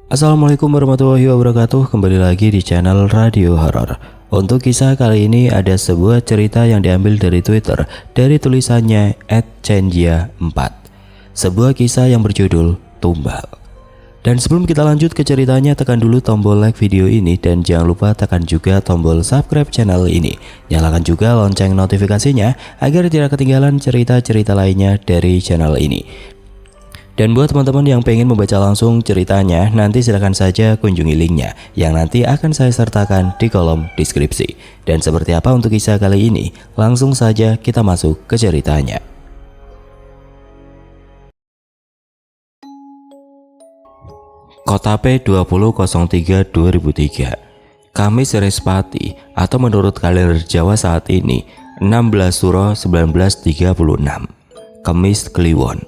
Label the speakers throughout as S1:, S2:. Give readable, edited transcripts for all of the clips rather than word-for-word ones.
S1: Assalamualaikum warahmatullahi wabarakatuh. Kembali lagi di channel Radio Horor. Untuk kisah kali ini ada sebuah cerita yang diambil dari Twitter dari tulisannya @cenjia4. Sebuah kisah yang berjudul Tumbal. Dan sebelum kita lanjut ke ceritanya, tekan dulu tombol like video ini dan jangan lupa tekan juga tombol subscribe channel ini. Nyalakan juga lonceng notifikasinya agar tidak ketinggalan cerita-cerita lainnya dari channel ini. Dan buat teman-teman yang pengen membaca langsung ceritanya, nanti silahkan saja kunjungi linknya yang nanti akan saya sertakan di kolom deskripsi. Dan seperti apa untuk kisah kali ini? Langsung saja kita masuk ke ceritanya. Kota P 2003 Kamis Respati, atau menurut kalender Jawa saat ini 16 Suro 1936, Kamis Kliwon.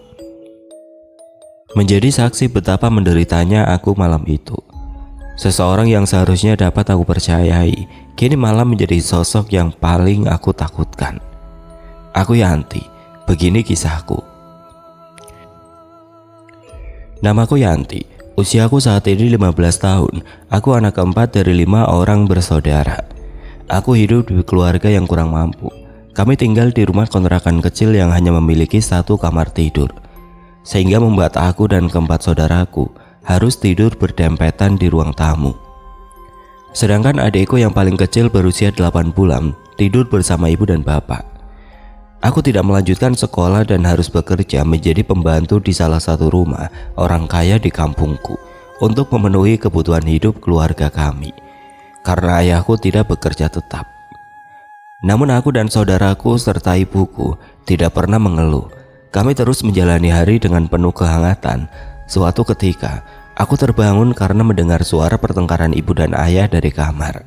S1: Menjadi saksi betapa menderitanya aku malam itu. Seseorang yang seharusnya dapat aku percayai, kini malah menjadi sosok yang paling aku takutkan. Aku Yanti, begini kisahku. Namaku Yanti, usiaku saat ini 15 tahun. Aku anak keempat dari 5 orang bersaudara. Aku hidup di keluarga yang kurang mampu. Kami tinggal di rumah kontrakan kecil yang hanya memiliki 1 kamar tidur, sehingga membuat aku dan keempat saudaraku harus tidur berdempetan di ruang tamu. Sedangkan adikku yang paling kecil berusia 8 bulan tidur bersama ibu dan bapak. Aku tidak melanjutkan sekolah dan harus bekerja menjadi pembantu di salah satu rumah orang kaya di kampungku untuk memenuhi kebutuhan hidup keluarga kami, karena ayahku tidak bekerja tetap. Namun aku dan saudaraku serta ibuku tidak pernah mengeluh. Kami terus menjalani hari dengan penuh kehangatan. Suatu ketika, aku terbangun karena mendengar suara pertengkaran ibu dan ayah dari kamar.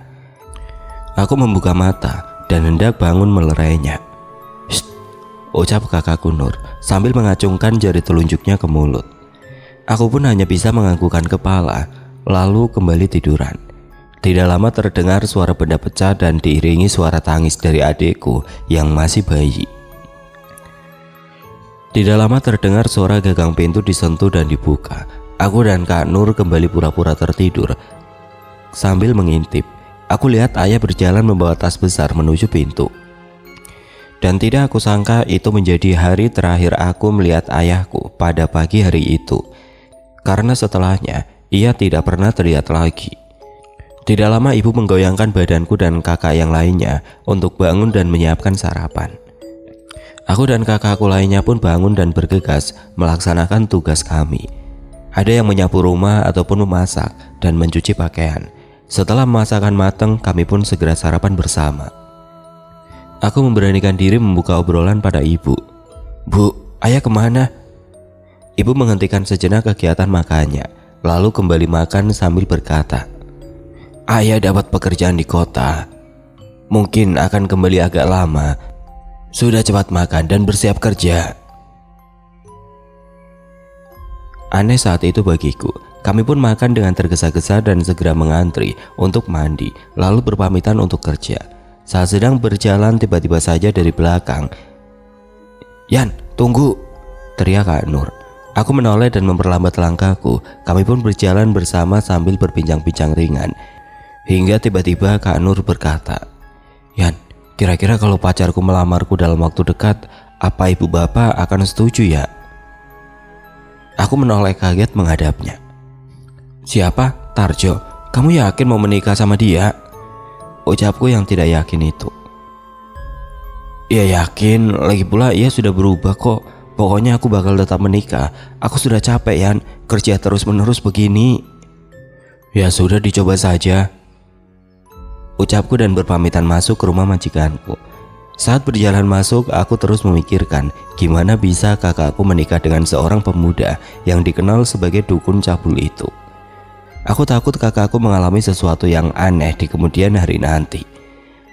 S1: Aku membuka mata dan hendak bangun melerainya. "Shh," ucap kakakku Nur sambil mengacungkan jari telunjuknya ke mulut. Aku pun hanya bisa menganggukkan kepala, lalu kembali tiduran. Tidak lama terdengar suara benda pecah dan diiringi suara tangis dari adikku yang masih bayi. Tidak lama terdengar suara gagang pintu disentuh dan dibuka. Aku dan Kak Nur kembali pura-pura tertidur. Sambil mengintip, aku lihat ayah berjalan membawa tas besar menuju pintu. Dan tidak aku sangka itu menjadi hari terakhir aku melihat ayahku pada pagi hari itu. Karena setelahnya, ia tidak pernah terlihat lagi. Tidak lama ibu menggoyangkan badanku dan kakak yang lainnya untuk bangun dan menyiapkan sarapan. Aku dan kakakku lainnya pun bangun dan bergegas melaksanakan tugas kami. Ada yang menyapu rumah ataupun memasak dan mencuci pakaian. Setelah masakan matang, kami pun segera sarapan bersama. Aku memberanikan diri membuka obrolan pada ibu. "Bu, ayah kemana?" Ibu menghentikan sejenak kegiatan makannya, lalu kembali makan sambil berkata, "Ayah dapat pekerjaan di kota. Mungkin akan kembali agak lama. Sudah cepat makan dan bersiap kerja." Aneh saat itu bagiku. Kami pun makan dengan tergesa-gesa dan segera mengantri untuk mandi, lalu berpamitan untuk kerja. Saat sedang berjalan, tiba-tiba saja dari belakang, "Yan, tunggu!" teriak Kak Nur. Aku menoleh dan memperlambat langkahku. Kami pun berjalan bersama sambil berbincang-bincang ringan. Hingga tiba-tiba Kak Nur berkata, "Yan, kira-kira kalau pacarku melamarku dalam waktu dekat, apa ibu bapak akan setuju ya?" Aku menoleh kaget menghadapnya. "Siapa? Tarjo? Kamu yakin mau menikah sama dia?" ucapku yang tidak yakin itu. "Ya yakin, lagi pula ia sudah berubah kok. Pokoknya aku bakal tetap menikah. Aku sudah capek Yan, kerja terus-menerus begini." "Ya sudah, dicoba saja," ucapku dan berpamitan masuk ke rumah majikanku. Saat berjalan masuk, aku terus memikirkan gimana bisa kakakku menikah dengan seorang pemuda yang dikenal sebagai dukun cabul itu. Aku takut kakakku mengalami sesuatu yang aneh di kemudian hari nanti.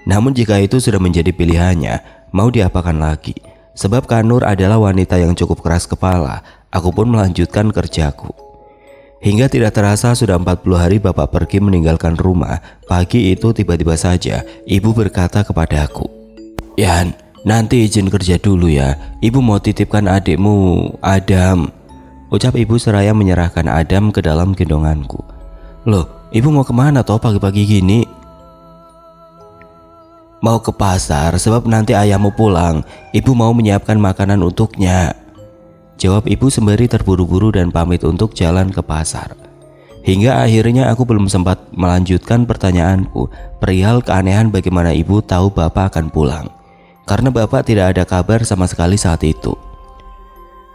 S1: Namun jika itu sudah menjadi pilihannya, mau diapakan lagi? Sebab Kak Nur adalah wanita yang cukup keras kepala. Aku pun melanjutkan kerjaku. Hingga tidak terasa sudah 40 hari bapak pergi meninggalkan rumah. Pagi itu tiba-tiba saja ibu berkata kepadaku, "Yan, nanti izin kerja dulu ya. Ibu mau titipkan adikmu, Adam." ucap ibu seraya menyerahkan Adam ke dalam gendonganku. Loh, ibu mau kemana toh pagi-pagi gini? Mau ke pasar sebab nanti ayahmu pulang. Ibu mau menyiapkan makanan untuknya, jawab ibu sembari terburu-buru dan pamit untuk jalan ke pasar. Hingga akhirnya aku belum sempat melanjutkan pertanyaanku perihal keanehan bagaimana ibu tahu bapak akan pulang, karena bapak tidak ada kabar sama sekali saat itu.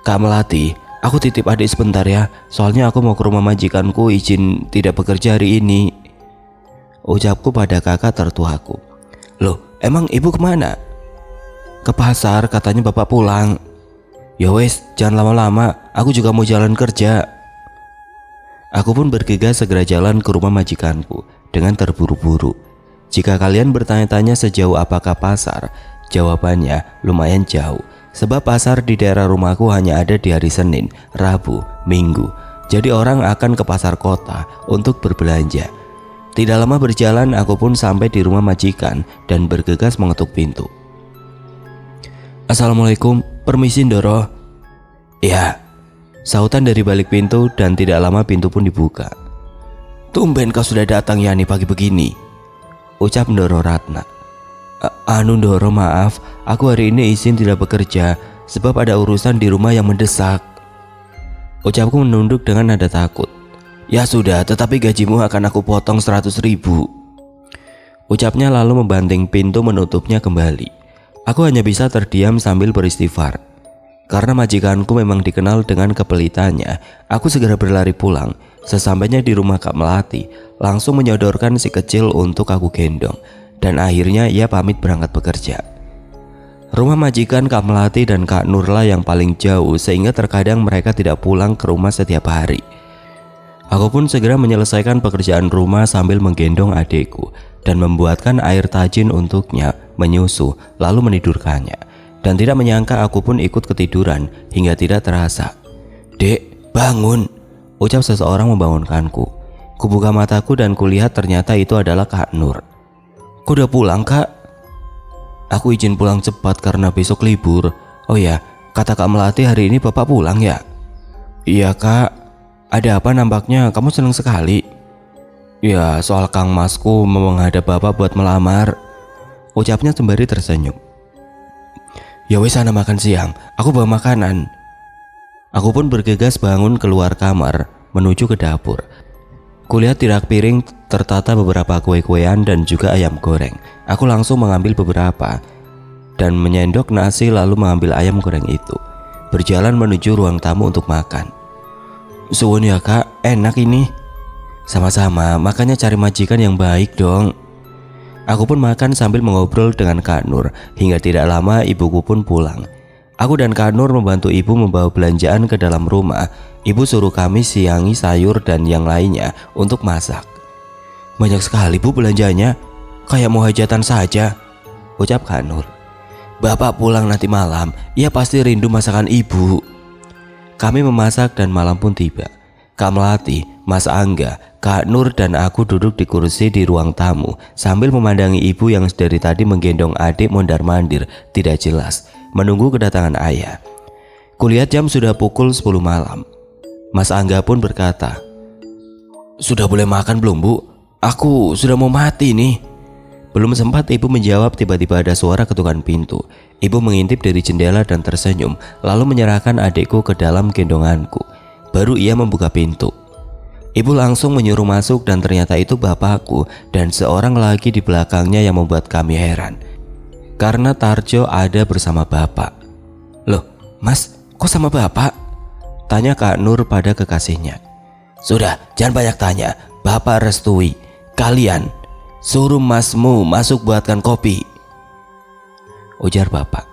S1: Kak Melati, aku titip adik sebentar ya, soalnya aku mau ke rumah majikanku izin tidak bekerja hari ini, ucapku pada kakak tertuaku. Loh, emang ibu kemana? Ke pasar, katanya bapak pulang. Ya wes, jangan lama-lama, aku juga mau jalan kerja. Aku pun bergegas segera jalan ke rumah majikanku dengan terburu-buru. Jika kalian bertanya-tanya sejauh apakah pasar, jawabannya lumayan jauh. Sebab pasar di daerah rumahku hanya ada di hari Senin, Rabu, Minggu. Jadi orang akan ke pasar kota untuk berbelanja. Tidak lama berjalan aku pun sampai di rumah majikan dan bergegas mengetuk pintu. Assalamualaikum, permisi Ndoro. Ya, sautan dari balik pintu dan tidak lama pintu pun dibuka. Tumben kau sudah datang ya nih pagi begini, ucap Ndoro Ratna. Anu Ndoro, maaf, aku hari ini izin tidak bekerja sebab ada urusan di rumah yang mendesak, ucapku menunduk dengan nada takut. Ya sudah, tetapi gajimu akan aku potong 100.000, ucapnya lalu membanting pintu menutupnya kembali. Aku hanya bisa terdiam sambil beristighfar. Karena majikanku memang dikenal dengan kepelitannya, aku segera berlari pulang. Sesampainya di rumah Kak Melati, langsung menyodorkan si kecil untuk aku gendong. Dan akhirnya ia pamit berangkat bekerja. Rumah majikan Kak Melati dan Kak Nurla yang paling jauh, sehingga terkadang mereka tidak pulang ke rumah setiap hari. Aku pun segera menyelesaikan pekerjaan rumah sambil menggendong adikku dan membuatkan air tajin untuknya, menyusu, lalu menidurkannya. Dan tidak menyangka aku pun ikut ketiduran hingga tidak terasa. Dek, bangun, ucap seseorang membangunkanku. Kubuka mataku dan kulihat ternyata itu adalah Kak Nur. Kau udah pulang, Kak? Aku izin pulang cepat karena besok libur. Oh ya, kata Kak Melati hari ini bapak pulang ya? Iya Kak. Ada apa nampaknya kamu senang sekali? Ya, soal Kang Masku mau menghadap bapak buat melamar, ucapnya sembari tersenyum. Ya wes, sana makan siang, aku bawa makanan. Aku pun bergegas bangun keluar kamar menuju ke dapur. Kulihat di rak piring tertata beberapa kue-kuean dan juga ayam goreng. Aku langsung mengambil beberapa dan menyendok nasi lalu mengambil ayam goreng itu. Berjalan menuju ruang tamu untuk makan. Suwun ya Kak, enak ini. Sama-sama, makanya cari majikan yang baik dong. Aku pun makan sambil mengobrol dengan Kak Nur. Hingga tidak lama ibuku pun pulang. Aku dan Kak Nur membantu ibu membawa belanjaan ke dalam rumah. Ibu suruh kami siangi sayur dan yang lainnya untuk masak. Banyak sekali bu belanjanya, kayak mau hajatan saja, ucap Kak Nur. Bapak pulang nanti malam, ia pasti rindu masakan ibu. Kami memasak dan malam pun tiba. Kak Melati, Mas Angga, Kak Nur dan aku duduk di kursi di ruang tamu sambil memandangi ibu yang dari tadi menggendong adik mondar-mandir tidak jelas menunggu kedatangan ayah. Kulihat jam sudah pukul 10 malam. Mas Angga pun berkata, "Sudah boleh makan belum bu? Aku sudah mau mati nih." Belum sempat ibu menjawab, tiba-tiba ada suara ketukan pintu. Ibu mengintip dari jendela dan tersenyum lalu menyerahkan adikku ke dalam gendonganku. Baru ia membuka pintu. Ibu langsung menyuruh masuk dan ternyata itu bapakku dan seorang lagi di belakangnya yang membuat kami heran. Karena Tarjo ada bersama bapak. Loh, Mas, kok sama bapak? Tanya Kak Nur pada kekasihnya. Sudah, jangan banyak tanya. Bapak restui. Kalian, suruh masmu masuk buatkan kopi, ujar bapak.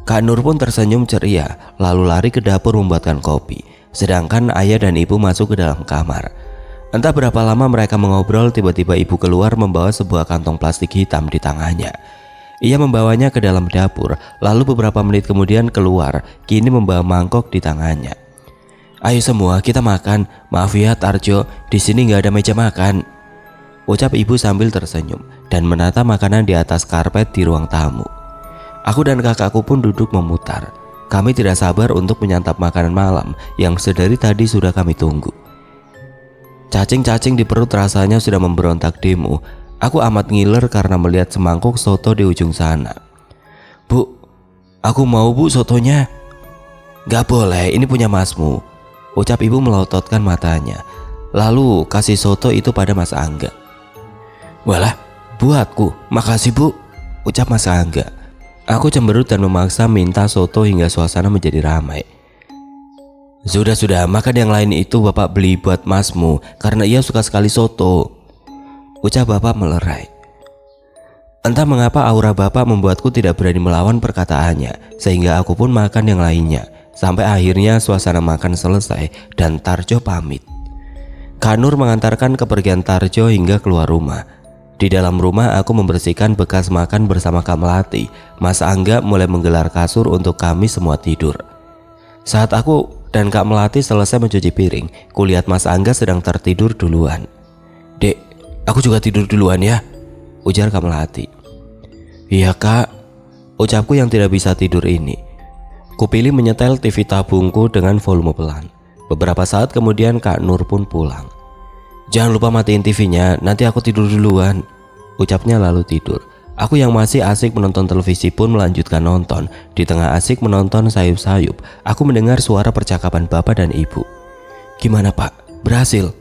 S1: Kak Nur pun tersenyum ceria lalu lari ke dapur membuatkan kopi. Sedangkan ayah dan ibu masuk ke dalam kamar. Entah berapa lama mereka mengobrol, tiba-tiba ibu keluar membawa sebuah kantong plastik hitam di tangannya. Ia membawanya ke dalam dapur, lalu beberapa menit kemudian keluar, kini membawa mangkok di tangannya. Ayo semua kita makan, maaf ya Tarjo, di sini nggak ada meja makan, ucap ibu sambil tersenyum dan menata makanan di atas karpet di ruang tamu. Aku dan kakakku pun duduk memutar. Kami tidak sabar untuk menyantap makanan malam yang sedari tadi sudah kami tunggu. Cacing-cacing di perut rasanya sudah memberontak demo. Aku amat ngiler karena melihat semangkuk soto di ujung sana. "Bu, aku mau bu sotonya." "Gak boleh, ini punya masmu," ucap ibu melototkan matanya. Lalu kasih soto itu pada Mas Angga. "Walah, buatku, makasih bu," ucap Mas Angga. Aku cemberut dan memaksa minta soto hingga suasana menjadi ramai. Sudah, makan yang lain itu bapak beli buat masmu karena ia suka sekali soto," ucap bapak melerai. Entah mengapa aura bapak membuatku tidak berani melawan perkataannya, sehingga aku pun makan yang lainnya. Sampai akhirnya suasana makan selesai dan Tarjo pamit. Kak Nur mengantarkan kepergian Tarjo hingga keluar rumah. Di dalam rumah aku membersihkan bekas makan bersama Kak Melati. Mas Angga mulai menggelar kasur untuk kami semua tidur. Saat aku dan Kak Melati selesai mencuci piring, kulihat Mas Angga sedang tertidur duluan. "Dek, aku juga tidur duluan ya," ujar Kak Melati. "Iya kak," ucapku yang tidak bisa tidur ini. Kupilih menyetel TV tabungku dengan volume pelan. Beberapa saat kemudian Kak Nur pun pulang. "Jangan lupa matiin TV-nya, nanti aku tidur duluan," ucapnya lalu tidur. Aku yang masih asik menonton televisi pun melanjutkan nonton. Di tengah asik menonton sayup-sayup, aku mendengar suara percakapan bapak dan ibu. "Gimana pak, berhasil?"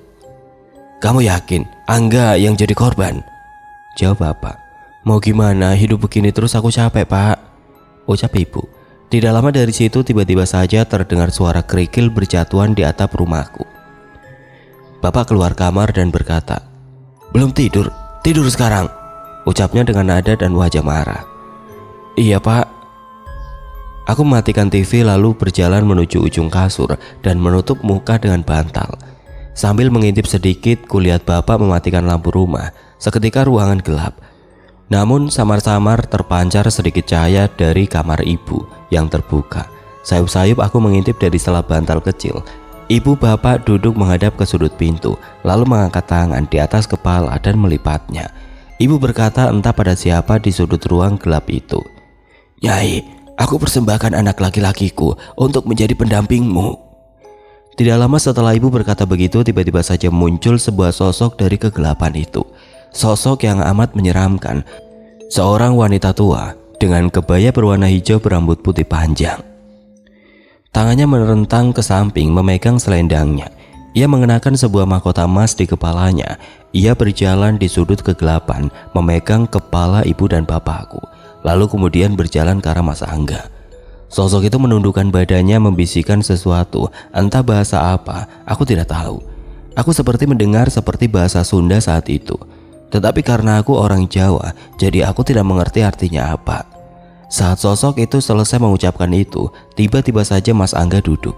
S1: "Kamu yakin Angga yang jadi korban?" jawab bapak. "Mau gimana, hidup begini terus aku capek pak," ucap ibu. Tidak lama dari situ tiba-tiba saja terdengar suara kerikil berjatuhan di atap rumahku. Bapak keluar kamar dan berkata, "Belum tidur, tidur sekarang," ucapnya dengan nada dan wajah marah. "Iya pak." Aku mematikan TV lalu berjalan menuju ujung kasur dan menutup muka dengan bantal. Sambil mengintip sedikit, kulihat bapak mematikan lampu rumah. Seketika ruangan gelap. Namun samar-samar terpancar sedikit cahaya dari kamar ibu yang terbuka. Sayup-sayup aku mengintip dari sela bantal kecil. Ibu bapak duduk menghadap ke sudut pintu, lalu mengangkat tangan di atas kepala dan melipatnya. Ibu berkata entah pada siapa di sudut ruang gelap itu. "Nyai, aku persembahkan anak laki-lakiku untuk menjadi pendampingmu." Tidak lama setelah ibu berkata begitu, tiba-tiba saja muncul sebuah sosok dari kegelapan itu. Sosok yang amat menyeramkan. Seorang wanita tua dengan kebaya berwarna hijau berambut putih panjang. Tangannya merentang ke samping memegang selendangnya. Ia mengenakan sebuah mahkota emas di kepalanya. Ia berjalan di sudut kegelapan memegang kepala ibu dan bapakku. Lalu kemudian berjalan ke arah Mas Angga. Sosok itu menundukkan badannya membisikkan sesuatu, entah bahasa apa, aku tidak tahu. Aku seperti mendengar seperti bahasa Sunda saat itu. Tetapi karena aku orang Jawa, jadi aku tidak mengerti artinya apa. Saat sosok itu selesai mengucapkan itu, tiba-tiba saja Mas Angga duduk.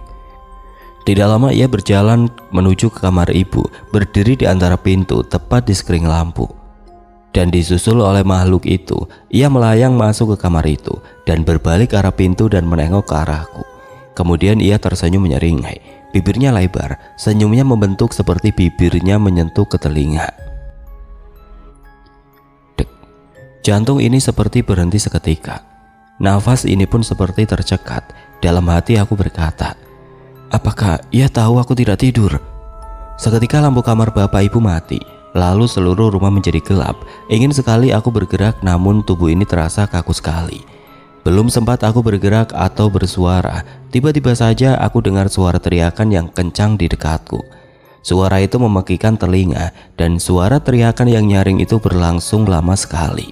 S1: Tidak lama ia berjalan menuju ke kamar ibu, berdiri di antara pintu tepat di skring lampu. Dan disusul oleh makhluk itu, ia melayang masuk ke kamar itu dan berbalik ke arah pintu dan menengok ke arahku. Kemudian ia tersenyum menyeringai, bibirnya lebar, senyumnya membentuk seperti bibirnya menyentuh ke telinga. Dek, jantung ini seperti berhenti seketika. Nafas ini pun seperti tercekat. Dalam hati aku berkata, apakah ia tahu aku tidak tidur? Seketika lampu kamar bapak ibu mati. Lalu seluruh rumah menjadi gelap. Ingin sekali aku bergerak, namun tubuh ini terasa kaku sekali. Belum sempat aku bergerak atau bersuara, tiba-tiba saja aku dengar suara teriakan yang kencang di dekatku. Suara itu memekikan telinga, dan suara teriakan yang nyaring itu berlangsung lama sekali,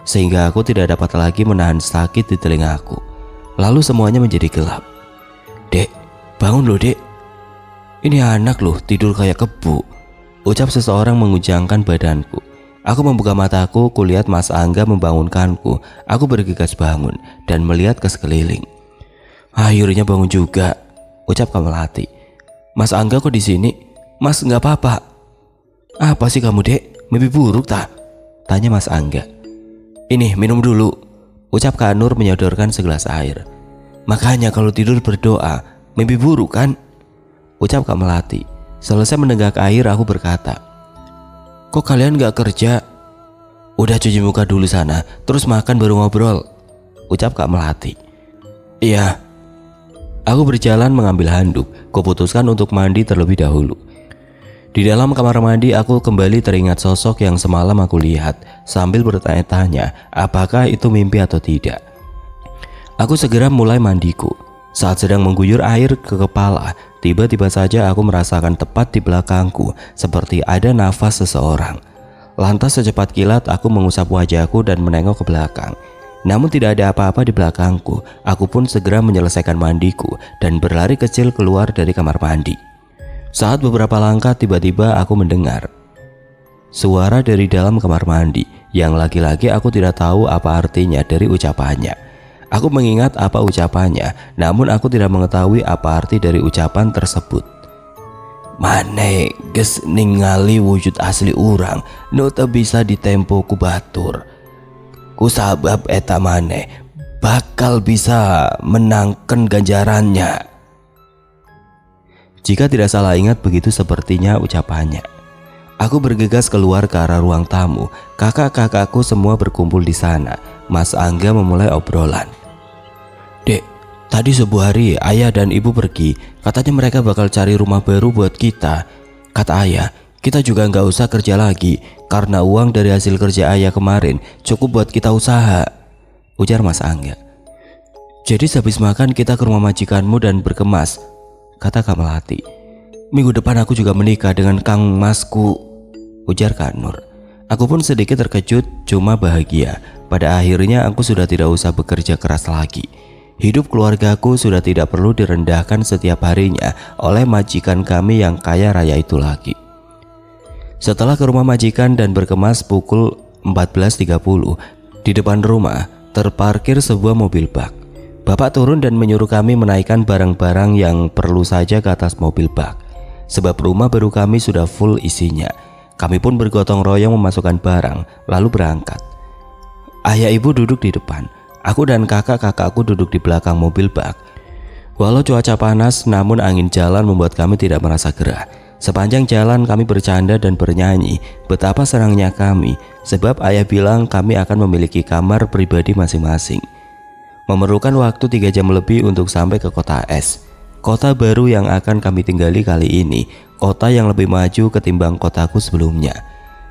S1: sehingga aku tidak dapat lagi menahan sakit di telingaku. Lalu semuanya menjadi gelap. "Dek, bangun loh dek. Ini anak loh tidur kayak kebu," ucap seseorang mengujangkan badanku. Aku membuka mataku, kulihat Mas Angga membangunkanku. Aku bergegas bangun dan melihat ke sekeliling. "Akhirnya bangun juga," ucap Kak Melati. "Mas Angga kok di sini? Mas nggak apa-apa?" "Apa sih kamu dek? Mimpi buruk tak?" tanya Mas Angga. "Ini minum dulu," ucap Kak Nur menyodorkan segelas air. "Makanya kalau tidur berdoa, mimpi buruk kan?" ucap Kak Melati. Selesai menenggak air, aku berkata, "Kok kalian gak kerja?" "Udah cuci muka dulu sana, terus makan baru ngobrol," ucap Kak Melati. "Iya, Aku berjalan mengambil handuk. Kuputuskan untuk mandi terlebih dahulu. Di dalam kamar mandi aku kembali teringat sosok yang semalam aku lihat, sambil bertanya-tanya apakah itu mimpi atau tidak. Aku segera mulai mandiku. Saat sedang mengguyur air ke kepala, tiba-tiba saja aku merasakan tepat di belakangku seperti ada nafas seseorang. Lantas secepat kilat aku mengusap wajahku dan menengok ke belakang. Namun tidak ada apa-apa di belakangku. Aku pun segera menyelesaikan mandiku dan berlari kecil keluar dari kamar mandi. Saat beberapa langkah tiba-tiba aku mendengar suara dari dalam kamar mandi yang lagi-lagi aku tidak tahu apa artinya dari ucapannya. Aku mengingat apa ucapannya, namun aku tidak mengetahui apa arti dari ucapan tersebut. Mane geus ningali wujud asli urang nu teu bisa ditempo ku batur. Kusabab eta mane bakal bisa menangkan ganjarannya. Jika tidak salah ingat begitu sepertinya ucapannya. Aku bergegas keluar ke arah ruang tamu. Kakak-kakakku semua berkumpul di sana. Mas Angga memulai obrolan. Dek, tadi subuh hari ayah dan ibu pergi. Katanya mereka bakal cari rumah baru buat kita. Kata ayah, kita juga nggak usah kerja lagi karena uang dari hasil kerja ayah kemarin cukup buat kita usaha. Ujar Mas Angga. Jadi sehabis makan kita ke rumah majikanmu dan berkemas, kata Kak Melati. Minggu depan aku juga menikah dengan Kang Masku, ujar Kak Nur. Aku pun sedikit terkejut, cuma bahagia. Pada akhirnya aku sudah tidak usah bekerja keras lagi. Hidup keluargaku sudah tidak perlu direndahkan setiap harinya oleh majikan kami yang kaya raya itu lagi. Setelah ke rumah majikan dan berkemas pukul 14.30, di depan rumah terparkir sebuah mobil bak. Bapak turun dan menyuruh kami menaikkan barang-barang yang perlu saja ke atas mobil bak. Sebab rumah baru kami sudah full isinya. Kami pun bergotong royong memasukkan barang, lalu berangkat. Ayah ibu duduk di depan. Aku dan kakak-kakakku duduk di belakang mobil bak. Walau cuaca panas, namun angin jalan membuat kami tidak merasa gerah. Sepanjang jalan kami bercanda dan bernyanyi betapa senangnya kami, sebab ayah bilang kami akan memiliki kamar pribadi masing-masing. Memerlukan waktu 3 jam lebih untuk sampai ke kota es. Kota baru yang akan kami tinggali kali ini, kota yang lebih maju ketimbang kotaku sebelumnya.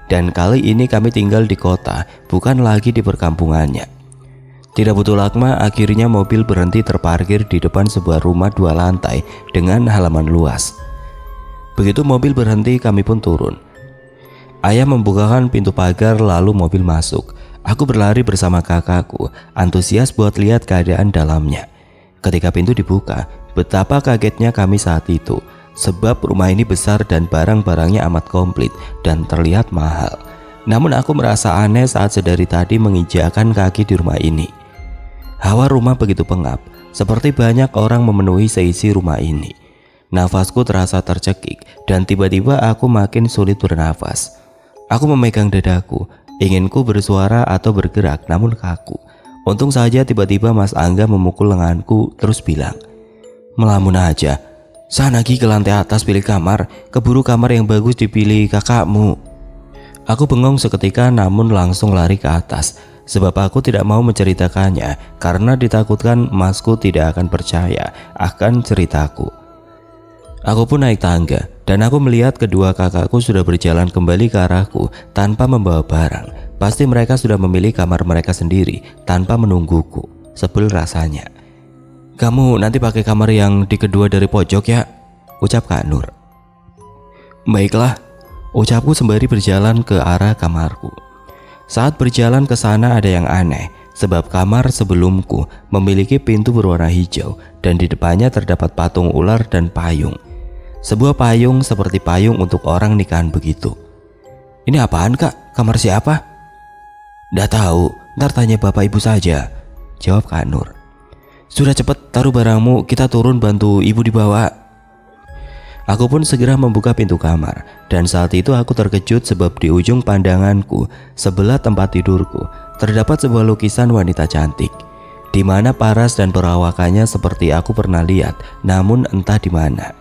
S1: Dan kali ini kami tinggal di kota, bukan lagi di perkampungannya. Tidak butuh lama, akhirnya mobil berhenti terparkir di depan sebuah rumah 2 lantai dengan halaman luas. Begitu mobil berhenti, kami pun turun. Ayah membukakan pintu pagar lalu mobil masuk. Aku berlari bersama kakakku, antusias buat lihat keadaan dalamnya. Ketika pintu dibuka, betapa kagetnya kami saat itu, sebab rumah ini besar dan barang-barangnya amat komplit dan terlihat mahal. Namun aku merasa aneh saat sedari tadi menginjakkan kaki di rumah ini. Hawa rumah begitu pengap, seperti banyak orang memenuhi seisi rumah ini. Nafasku terasa tercekik dan tiba-tiba aku makin sulit bernafas. Aku memegang dadaku, inginku bersuara atau bergerak namun kaku. Untung saja tiba-tiba Mas Angga memukul lenganku terus bilang, "Melamun aja, sana Ki ke lantai atas pilih kamar, keburu kamar yang bagus dipilih kakakmu." Aku bengong seketika namun langsung lari ke atas, sebab aku tidak mau menceritakannya karena ditakutkan masku tidak akan percaya akan ceritaku. Aku pun naik tangga dan aku melihat kedua kakakku sudah berjalan kembali ke arahku tanpa membawa barang. Pasti mereka sudah memilih kamar mereka sendiri tanpa menungguku. Sebel rasanya. "Kamu nanti pakai kamar yang di kedua dari pojok ya," ucap Kak Nur. "Baiklah," ucapku sembari berjalan ke arah kamarku. Saat berjalan ke sana ada yang aneh, sebab kamar sebelumku memiliki pintu berwarna hijau dan di depannya terdapat patung ular dan payung. Sebuah payung seperti payung untuk orang nikahan begitu. "Ini apaan Kak? Kamar siapa?" "Nggak tahu, ntar tanya bapak ibu saja," jawab Kak Nur. "Sudah cepet taruh barangmu, kita turun bantu ibu dibawa." Aku pun segera membuka pintu kamar dan saat itu aku terkejut sebab di ujung pandanganku sebelah tempat tidurku terdapat sebuah lukisan wanita cantik, di mana paras dan perawakannya seperti aku pernah lihat, namun entah di mana.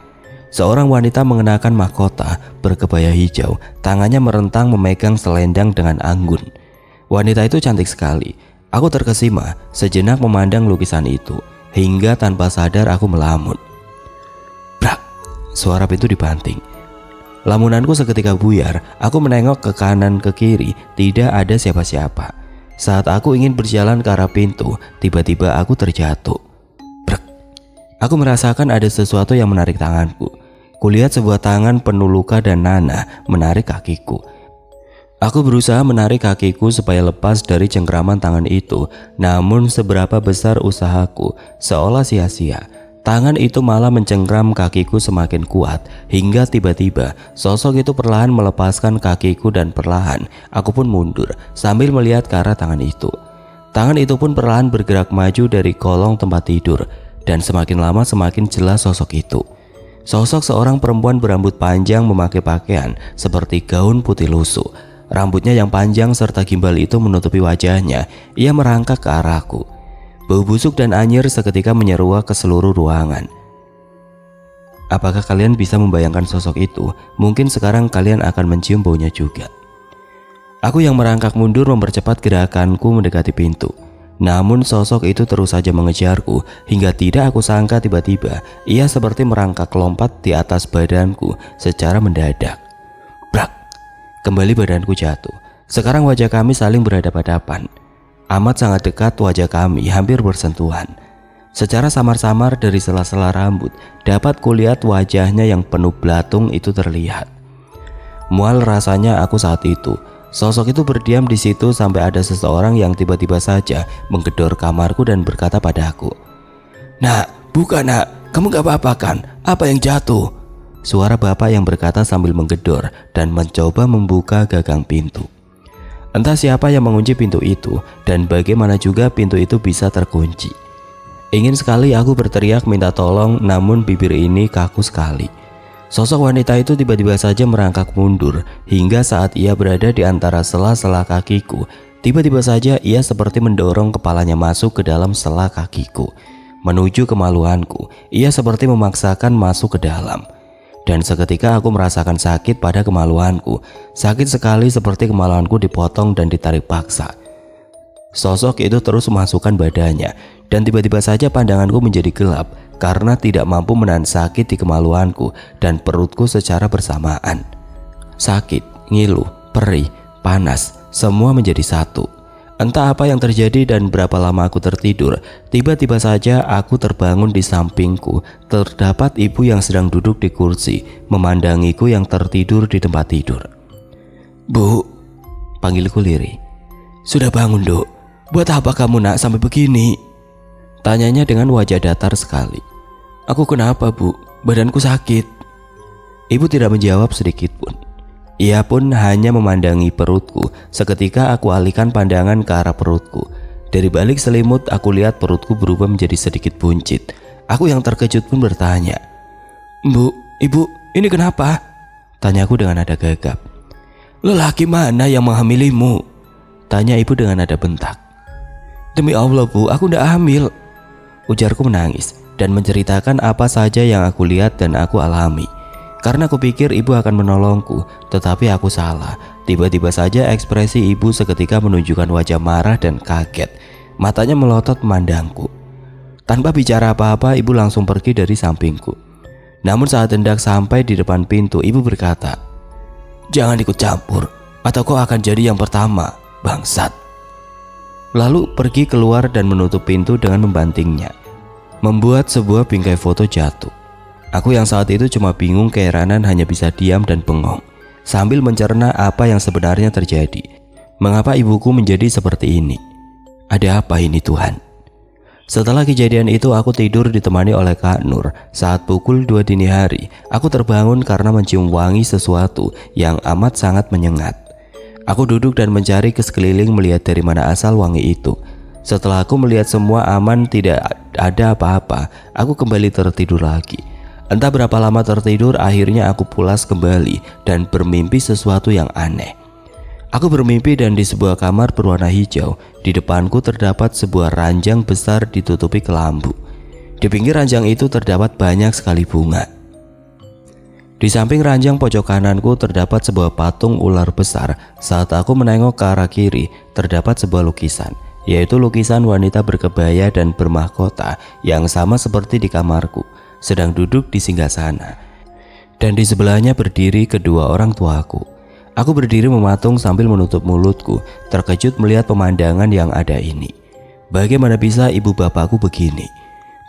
S1: Seorang wanita mengenakan mahkota berkebaya hijau, tangannya merentang memegang selendang dengan anggun. Wanita itu cantik sekali. Aku terkesima sejenak memandang lukisan itu. hingga tanpa sadar aku melamun. Brak! Suara pintu dibanting. Lamunanku seketika buyar. Aku menengok ke kanan ke kiri, tidak ada siapa-siapa. Saat aku ingin berjalan ke arah pintu, tiba-tiba aku terjatuh. Brak! Aku merasakan ada sesuatu yang menarik tanganku. Kulihat sebuah tangan penuh luka dan nanah menarik kakiku. Aku berusaha menarik kakiku supaya lepas dari cengkraman tangan itu, namun seberapa besar usahaku seolah sia-sia. Tangan itu malah mencengkram kakiku semakin kuat, hingga tiba-tiba sosok itu perlahan melepaskan kakiku dan perlahan aku pun mundur sambil melihat ke arah tangan itu. Tangan itu pun perlahan bergerak maju dari kolong tempat tidur, dan semakin lama semakin jelas sosok itu. Sosok seorang perempuan berambut panjang memakai pakaian seperti gaun putih lusuh. Rambutnya yang panjang serta gimbal itu menutupi wajahnya. Ia merangkak ke arahku. Bau busuk dan anyir seketika menyeruak ke seluruh ruangan. Apakah kalian bisa membayangkan sosok itu? Mungkin sekarang kalian akan mencium baunya juga. Aku yang merangkak mundur mempercepat gerakanku mendekati pintu. Namun sosok itu terus saja mengejarku hingga tidak aku sangka tiba-tiba ia seperti merangkak lompat di atas badanku secara mendadak. Brak! Kembali badanku jatuh. Sekarang wajah kami saling berhadapan-hadapan. Amat sangat dekat wajah kami, hampir bersentuhan. Secara samar-samar dari sela-sela rambut dapat kulihat wajahnya yang penuh belatung itu terlihat. Mual rasanya aku saat itu. Sosok itu berdiam di situ sampai ada seseorang yang tiba-tiba saja menggedor kamarku dan berkata padaku, "Nak, buka nak, kamu gak apa-apa kan? Apa yang jatuh?" Suara bapak yang berkata sambil menggedor dan mencoba membuka gagang pintu. Entah siapa yang mengunci pintu itu dan bagaimana juga pintu itu bisa terkunci. Ingin sekali aku berteriak minta tolong, namun bibir ini kaku sekali. Sosok wanita itu tiba-tiba saja merangkak mundur hingga saat ia berada di antara sela-sela kakiku, tiba-tiba saja ia seperti mendorong kepalanya masuk ke dalam sela kakiku. Menuju kemaluanku, ia seperti memaksakan masuk ke dalam. Dan seketika aku merasakan sakit pada kemaluanku. Sakit sekali seperti kemaluanku dipotong dan ditarik paksa. Sosok itu terus memasukkan badannya dan tiba-tiba saja pandanganku menjadi gelap karena tidak mampu menahan sakit di kemaluanku dan perutku secara bersamaan. Sakit, ngilu, perih, panas, semua menjadi satu. Entah apa yang terjadi dan berapa lama aku tertidur, tiba-tiba saja aku terbangun. Di sampingku terdapat ibu yang sedang duduk di kursi memandangiku yang tertidur di tempat tidur. "Bu," panggilku lirih. "Sudah bangun, Dok? Buat apa kamu nak sampai begini?" Tanyanya dengan wajah datar sekali. "Aku kenapa, Bu? Badanku sakit." Ibu tidak menjawab sedikit pun. Ia pun hanya memandangi perutku. Seketika aku alihkan pandangan ke arah perutku. Dari balik selimut aku lihat perutku berubah menjadi sedikit buncit. Aku yang terkejut pun bertanya, "Bu, Ibu, ini kenapa?" Tanyaku dengan nada gagap. "Lelaki mana yang menghamilimu?" Tanya ibu dengan nada bentak. "Demi Allah, Bu, aku tidak hamil," ujarku menangis dan menceritakan apa saja yang aku lihat dan aku alami. Karena aku pikir ibu akan menolongku, tetapi aku salah. Tiba-tiba saja ekspresi ibu seketika menunjukkan wajah marah dan kaget. Matanya melotot memandangku. Tanpa bicara apa-apa, ibu langsung pergi dari sampingku. Namun saat hendak sampai di depan pintu, ibu berkata, "Jangan ikut campur, atau kau akan jadi yang pertama, bangsat." Lalu pergi keluar dan menutup pintu dengan membantingnya, membuat sebuah bingkai foto jatuh. Aku yang saat itu cuma bingung keheranan hanya bisa diam dan bengong sambil mencerna apa yang sebenarnya terjadi. Mengapa ibuku menjadi seperti ini? Ada apa ini Tuhan? Setelah kejadian itu aku tidur ditemani oleh Kak Nur. Saat pukul 2 dini hari, aku terbangun karena mencium wangi sesuatu yang amat sangat menyengat. Aku duduk dan mencari ke sekeliling melihat dari mana asal wangi itu. Setelah aku melihat semua aman, tidak ada apa-apa, aku kembali tertidur lagi. Entah berapa lama tertidur, akhirnya aku pulas kembali dan bermimpi sesuatu yang aneh. Aku bermimpi dan di sebuah kamar berwarna hijau. Di depanku terdapat sebuah ranjang besar ditutupi kelambu. Di pinggir ranjang itu terdapat banyak sekali bunga. Di samping ranjang pojok kananku terdapat sebuah patung ular besar. Saat aku menengok ke arah kiri, terdapat sebuah lukisan. yaitu lukisan wanita berkebaya dan bermahkota yang sama seperti di kamarku, sedang duduk di singgasana. Dan di sebelahnya berdiri kedua orang tuaku. Aku berdiri mematung sambil menutup mulutku, terkejut melihat pemandangan yang ada ini. Bagaimana bisa ibu bapakku begini?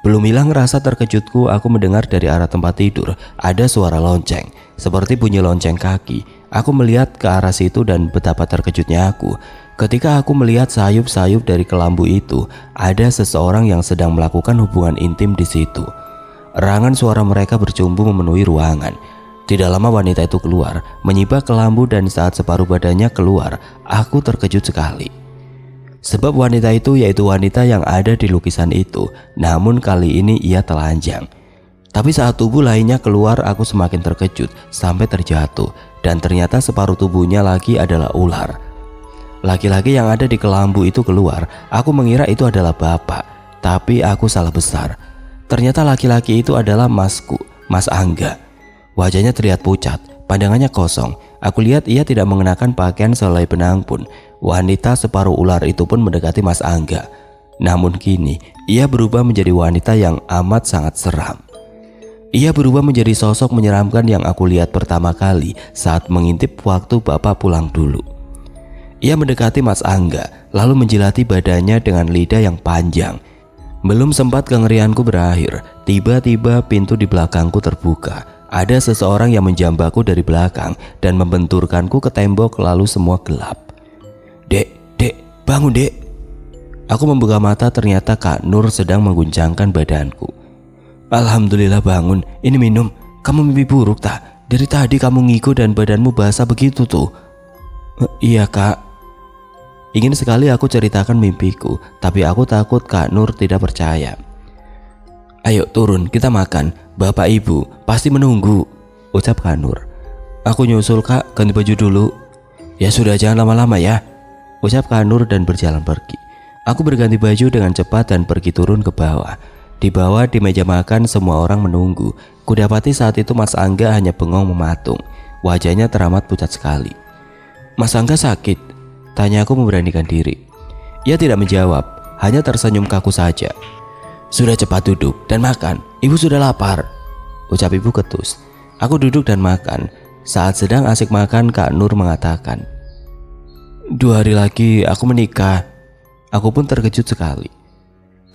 S1: Belum hilang rasa terkejutku, aku mendengar dari arah tempat tidur ada suara lonceng, seperti bunyi lonceng kaki. Aku melihat ke arah situ dan betapa terkejutnya aku ketika aku melihat sayup-sayup dari kelambu itu ada seseorang yang sedang melakukan hubungan intim di situ. Erangan suara mereka bercumbu memenuhi ruangan. Tidak lama wanita itu keluar, menyibak kelambu, dan saat separuh badannya keluar, aku terkejut sekali. Sebab wanita itu yaitu wanita yang ada di lukisan itu, namun kali ini ia telanjang. Tapi saat tubuh lainnya keluar, aku semakin terkejut sampai terjatuh, dan ternyata separuh tubuhnya lagi adalah ular. Laki-laki yang ada di kelambu itu keluar, aku mengira itu adalah bapak, tapi aku salah besar. Ternyata laki-laki itu adalah masku, Mas Angga. Wajahnya terlihat pucat, pandangannya kosong. Aku lihat ia tidak mengenakan pakaian selai benang pun. Wanita separuh ular itu pun mendekati Mas Angga. Namun kini, ia berubah menjadi wanita yang amat sangat seram. Ia berubah menjadi sosok menyeramkan yang aku lihat pertama kali saat mengintip waktu bapak pulang dulu. Ia mendekati Mas Angga, lalu menjilati badannya dengan lidah yang panjang. Belum sempat kengerianku berakhir, tiba-tiba pintu di belakangku terbuka. Ada seseorang yang menjambaku dari belakang dan membenturkanku ke tembok, lalu semua gelap. Dek, bangun dek. Aku membuka mata, ternyata Kak Nur sedang mengguncangkan badanku. Alhamdulillah bangun, ini minum. Kamu mimpi buruk tak? Dari tadi kamu ngigo dan badanmu basah begitu tuh. Iya Kak. Ingin sekali aku ceritakan mimpiku, tapi aku takut Kak Nur tidak percaya. Ayo turun, kita makan. Bapak ibu pasti menunggu, ucap Kak Nur. Aku nyusul Kak, ganti baju dulu. Ya sudah, jangan lama-lama ya, ucap Kak Nur dan berjalan pergi. Aku berganti baju dengan cepat dan pergi turun ke bawah. Di bawah di meja makan semua orang menunggu. Kudapati saat itu Mas Angga hanya bengong mematung. Wajahnya teramat pucat sekali. Mas Angga sakit? Tanya aku memberanikan diri. Ia tidak menjawab, hanya tersenyum kaku saja. Sudah, cepat duduk dan makan, ibu sudah lapar, ucap ibu ketus. Aku duduk dan makan. Saat sedang asik makan, Kak Nur mengatakan, 2 hari lagi aku menikah. Aku pun terkejut sekali.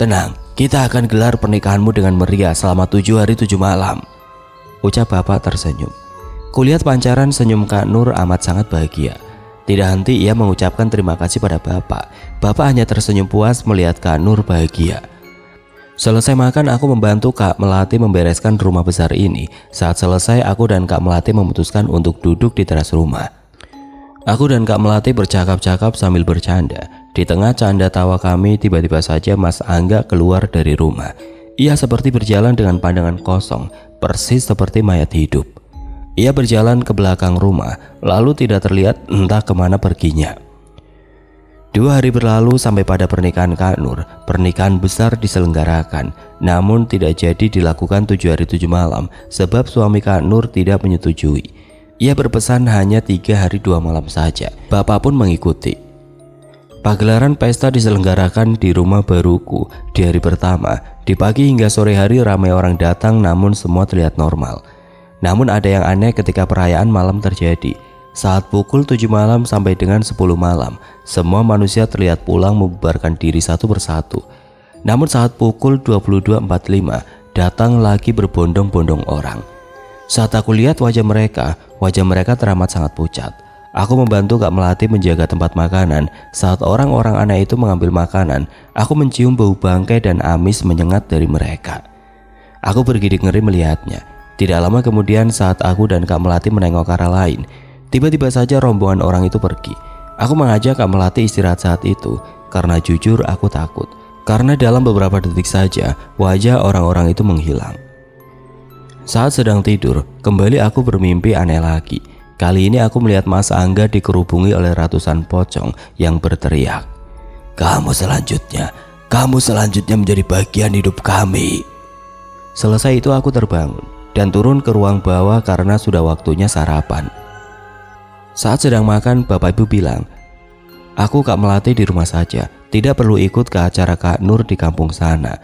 S1: Tenang, kita akan gelar pernikahanmu dengan meriah selama 7 hari 7 malam, ucap bapak tersenyum. Kulihat pancaran senyum Kak Nur amat sangat bahagia. Tidak henti ia mengucapkan terima kasih pada bapak. Bapak hanya tersenyum puas melihat Kak Nur bahagia. Selesai makan, aku membantu Kak Melati membereskan rumah besar ini. Saat selesai, aku dan Kak Melati memutuskan untuk duduk di teras rumah. Aku dan Kak Melati bercakap-cakap sambil bercanda. Di tengah canda tawa kami, tiba-tiba saja Mas Angga keluar dari rumah. Ia seperti berjalan dengan pandangan kosong, persis seperti mayat hidup. Ia berjalan ke belakang rumah, lalu tidak terlihat entah kemana perginya. 2 hari berlalu sampai pada pernikahan Kak Nur. Pernikahan besar diselenggarakan, namun tidak jadi dilakukan 7 hari 7 malam sebab suami Kak Nur tidak menyetujui. Ia berpesan hanya 3 hari 2 malam saja. Bapak pun mengikuti. Pagelaran pesta diselenggarakan di rumah baruku di hari pertama. Di pagi hingga sore hari ramai orang datang, namun semua terlihat normal. Namun ada yang aneh ketika perayaan malam terjadi. Saat pukul 7 malam sampai dengan 10 malam, semua manusia terlihat pulang membubarkan diri satu persatu. Namun saat pukul 22.45, datang lagi berbondong-bondong orang. Saat aku lihat wajah mereka teramat sangat pucat. Aku membantu Kak Melati menjaga tempat makanan. Saat orang-orang aneh itu mengambil makanan, aku mencium bau bangkai dan amis menyengat dari mereka. Aku bergidik ngeri melihatnya. Tidak lama kemudian saat aku dan Kak Melati menengok ke arah lain, tiba-tiba saja rombongan orang itu pergi. Aku mengajak Kak Melati istirahat saat itu karena jujur aku takut. Karena dalam beberapa detik saja wajah orang-orang itu menghilang. Saat sedang tidur, kembali aku bermimpi aneh lagi. Kali ini aku melihat Mas Angga dikerubungi oleh ratusan pocong yang berteriak, kamu selanjutnya menjadi bagian hidup kami." Selesai itu aku terbangun dan turun ke ruang bawah karena sudah waktunya sarapan. Saat sedang makan, bapak ibu bilang, "Aku Kak Melati di rumah saja, tidak perlu ikut ke acara Kak Nur di kampung sana.